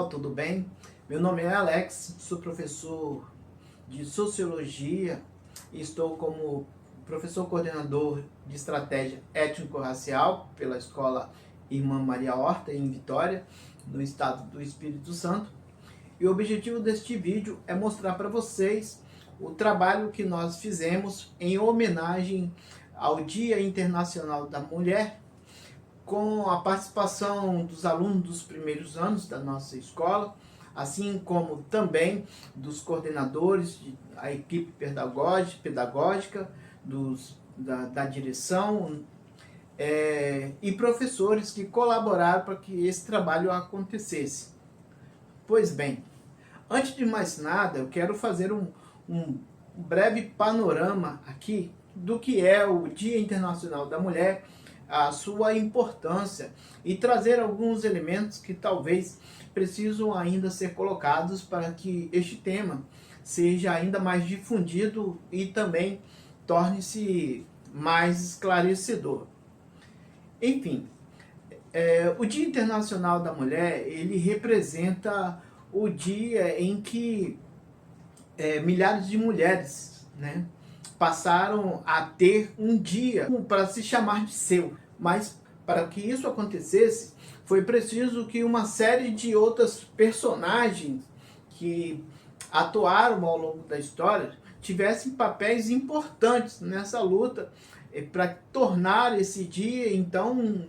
pessoal, tudo bem? Meu nome é Alex, sou professor de Sociologia e estou como professor coordenador de Estratégia Étnico-Racial pela Escola Irmã Maria Horta, em Vitória, no estado do Espírito Santo. E o objetivo deste vídeo é mostrar para vocês o trabalho que nós fizemos em homenagem ao Dia Internacional da Mulher, com a participação dos alunos dos primeiros anos da nossa escola, assim como também dos coordenadores, da equipe pedagógica, da direção e professores que colaboraram para que esse trabalho acontecesse. Pois bem, antes de mais nada, eu quero fazer um breve panorama aqui do que é o Dia Internacional da Mulher, a sua importância e trazer alguns elementos que talvez precisam ainda ser colocados para que este tema seja ainda mais difundido e também torne-se mais esclarecedor. Enfim, o Dia Internacional da Mulher, ele representa o dia em que milhares de mulheres, passaram a ter um dia para se chamar de seu. Mas para que isso acontecesse, foi preciso que uma série de outras personagens que atuaram ao longo da história tivessem papéis importantes nessa luta para tornar esse dia, então,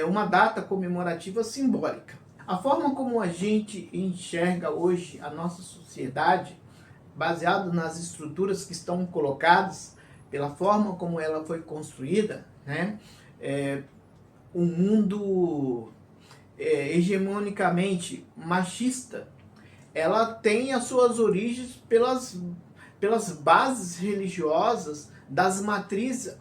uma data comemorativa simbólica. A forma como a gente enxerga hoje a nossa sociedade, baseado nas estruturas que estão colocadas, pela forma como ela foi construída, um mundo hegemonicamente machista, ela tem as suas origens pelas bases religiosas das matrizes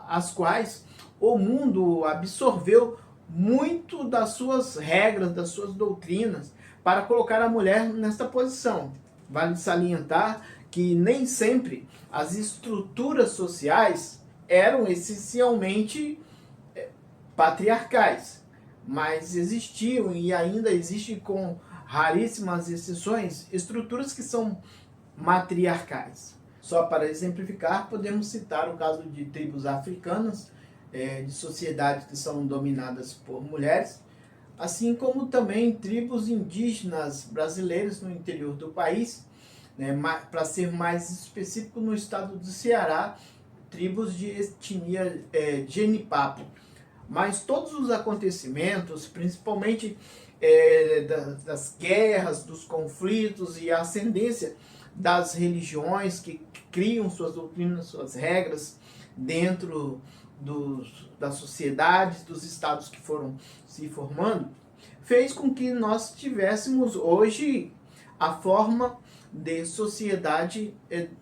as quais o mundo absorveu muito das suas regras, das suas doutrinas, para colocar a mulher nessa posição. Vale salientar que nem sempre as estruturas sociais eram essencialmente patriarcais, mas existiam e ainda existem, com raríssimas exceções, estruturas que são matriarcais. Só para exemplificar, podemos citar o caso de tribos africanas, de sociedades que são dominadas por mulheres, assim como também tribos indígenas brasileiras no interior do país, para ser mais específico, no estado do Ceará, tribos de etnia Genipapo. Mas todos os acontecimentos, principalmente das guerras, dos conflitos e a ascendência das religiões que criam suas doutrinas, suas regras dentro das sociedades, dos estados que foram se formando, fez com que nós tivéssemos hoje a forma de sociedade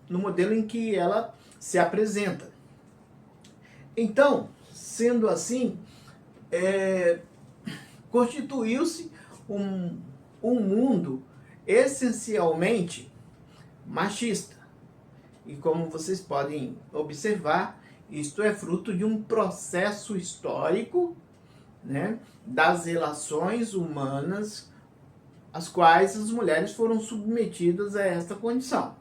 no modelo em que ela se apresenta. Então, sendo assim, constituiu-se um mundo essencialmente machista. E como vocês podem observar, isto é fruto de um processo histórico, das relações humanas, as quais as mulheres foram submetidas a esta condição.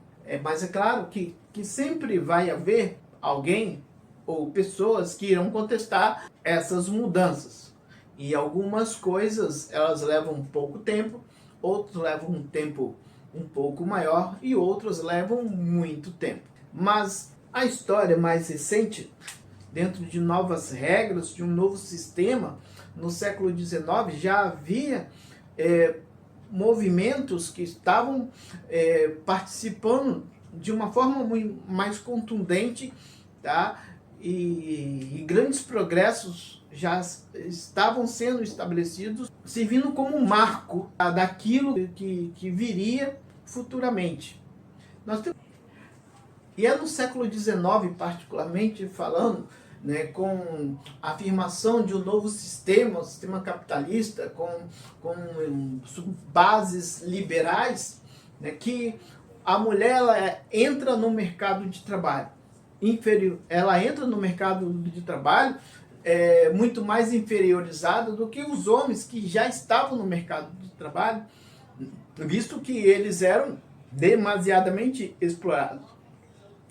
Mas é claro que sempre vai haver alguém ou pessoas que irão contestar essas mudanças. E algumas coisas, elas levam pouco tempo, outras levam um tempo um pouco maior e outras levam muito tempo. Mas a história mais recente, dentro de novas regras, de um novo sistema, no século XIX já havia movimentos que estavam participando de uma forma muito mais contundente, e grandes progressos já estavam sendo estabelecidos, servindo como um marco daquilo que viria futuramente. E é no século XIX, particularmente falando, com a afirmação de um novo sistema, um sistema capitalista, com bases liberais, que a mulher ela entra no mercado de trabalho. Ela entra no mercado de trabalho muito mais inferiorizada do que os homens que já estavam no mercado de trabalho, visto que eles eram demasiadamente explorados.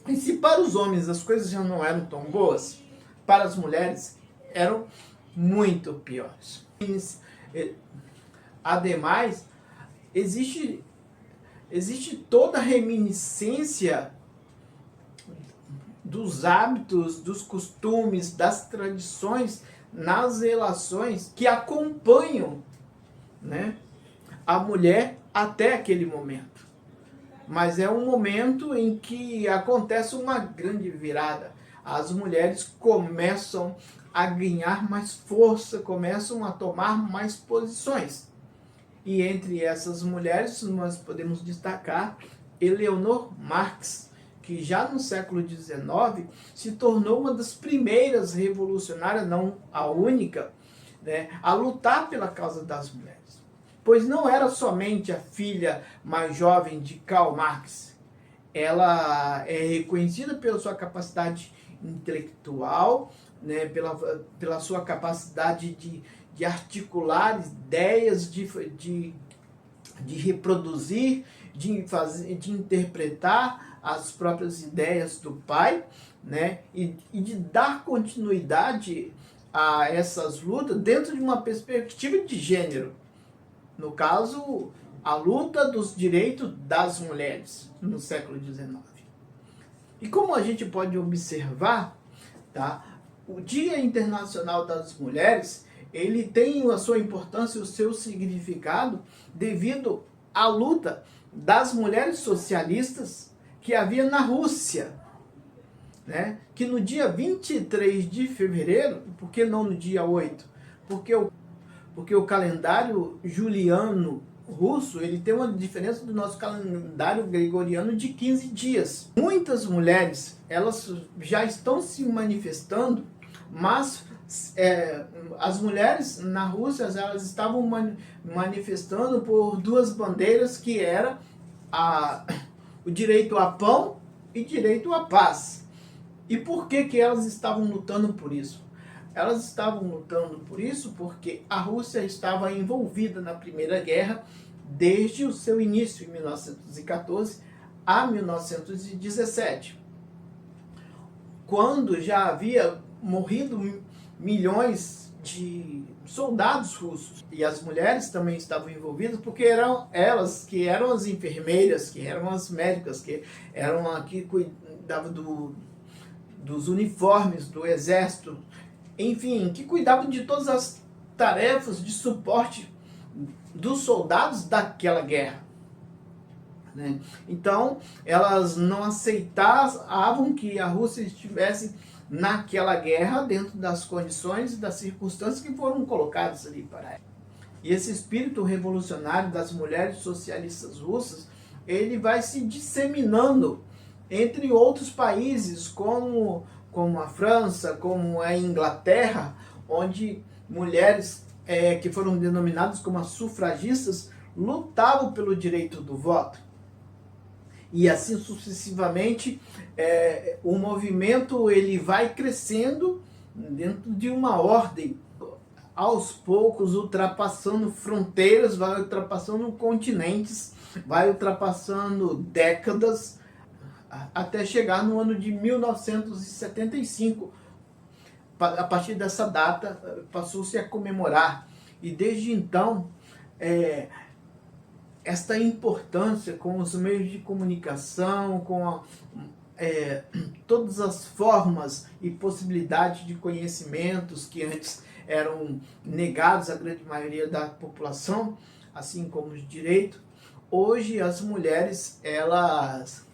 E se para os homens as coisas já não eram tão boas, para as mulheres eram muito piores. Ademais, existe toda a reminiscência dos hábitos, dos costumes, das tradições nas relações que acompanham, né, a mulher até aquele momento. Mas é um momento em que acontece uma grande virada. As mulheres começam a ganhar mais força, começam a tomar mais posições. E entre essas mulheres nós podemos destacar Eleanor Marx, que já no século XIX se tornou uma das primeiras revolucionárias, não a única, né, a lutar pela causa das mulheres. Pois não era somente a filha mais jovem de Karl Marx. Ela é reconhecida pela sua capacidade intelectual, né, pela sua capacidade de articular ideias, de reproduzir, de interpretar as próprias ideias do pai, né, e de dar continuidade a essas lutas dentro de uma perspectiva de gênero. No caso, a luta dos direitos das mulheres no século XIX. E como a gente pode observar, tá, o Dia Internacional das Mulheres, ele tem a sua importância e o seu significado devido à luta das mulheres socialistas que havia na Rússia, né? Que no dia 23 de fevereiro, por que não no dia 8? Porque o calendário juliano russo, ele tem uma diferença do nosso calendário gregoriano de 15 dias. Muitas mulheres, elas já estão se manifestando, mas as mulheres na Rússia, elas estavam manifestando por duas bandeiras, que era o direito a pão e direito à paz. E por que elas estavam lutando por isso? Elas estavam lutando por isso porque a Rússia estava envolvida na Primeira Guerra desde o seu início, em 1914 a 1917, quando já havia morrido milhões de soldados russos. E as mulheres também estavam envolvidas porque eram elas que eram as enfermeiras, que eram as médicas, que eram as que cuidavam dos uniformes do exército, enfim, que cuidavam de todas as tarefas de suporte dos soldados daquela guerra, né? Então, elas não aceitavam que a Rússia estivesse naquela guerra dentro das condições e das circunstâncias que foram colocadas ali para ela. E esse espírito revolucionário das mulheres socialistas russas, ele vai se disseminando entre outros países, como a França, como a Inglaterra, onde mulheres que foram denominadas como as sufragistas lutavam pelo direito do voto. E assim sucessivamente, o movimento ele vai crescendo dentro de uma ordem, aos poucos ultrapassando fronteiras, vai ultrapassando continentes, vai ultrapassando décadas, até chegar no ano de 1975. A partir dessa data, passou-se a comemorar. E desde então, esta importância com os meios de comunicação, com todas as formas e possibilidades de conhecimentos que antes eram negados à grande maioria da população, assim como os direitos, hoje as mulheres, elas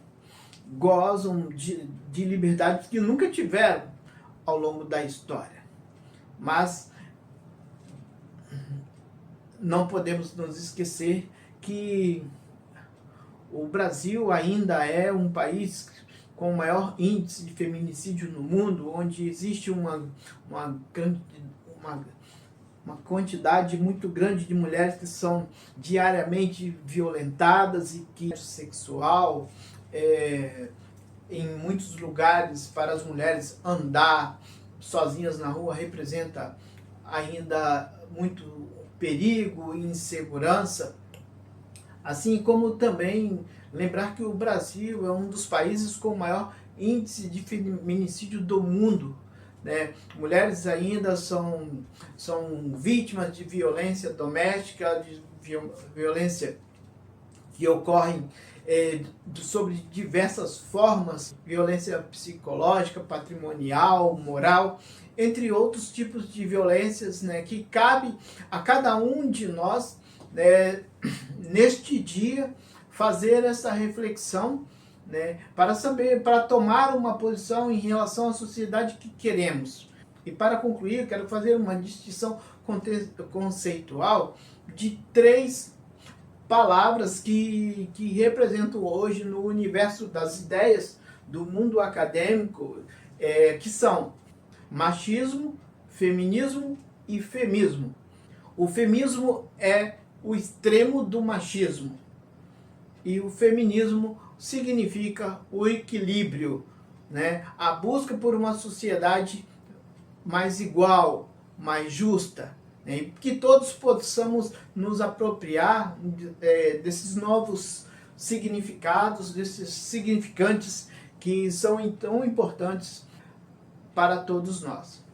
gozam de liberdades que nunca tiveram ao longo da história. Mas não podemos nos esquecer que o Brasil ainda é um país com o maior índice de feminicídio no mundo, onde existe uma quantidade muito grande de mulheres que são diariamente violentadas e que sexual, em muitos lugares para as mulheres andar sozinhas na rua representa ainda muito perigo e insegurança, assim como também lembrar que o Brasil é um dos países com o maior índice de feminicídio do mundo, né? Mulheres ainda são vítimas de violência doméstica, de violência que ocorre sobre diversas formas, violência psicológica, patrimonial, moral, entre outros tipos de violências, né, que cabe a cada um de nós, né, neste dia, fazer essa reflexão, né, para tomar uma posição em relação à sociedade que queremos. E para concluir, quero fazer uma distinção conceitual de 3 palavras que representam hoje no universo das ideias do mundo acadêmico, que são machismo, feminismo e femismo. O feminismo é o extremo do machismo e o feminismo significa o equilíbrio, né? A busca por uma sociedade mais igual, mais justa, né? Que todos possamos nos apropriar desses novos significados, desses significantes que são tão importantes para todos nós.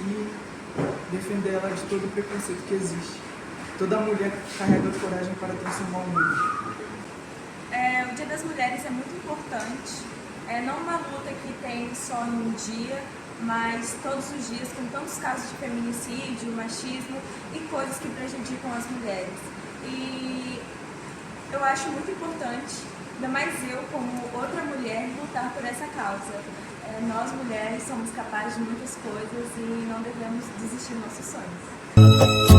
e defender ela de todo o preconceito que existe. Toda mulher carrega coragem para transformar o mundo. O Dia das Mulheres é muito importante. Não uma luta que tem só num dia, mas todos os dias, com tantos casos de feminicídio, machismo e coisas que prejudicam as mulheres. E eu acho muito importante, ainda mais eu como outra mulher, lutar por essa causa. Nós mulheres somos capazes de muitas coisas e não devemos desistir dos nossos sonhos.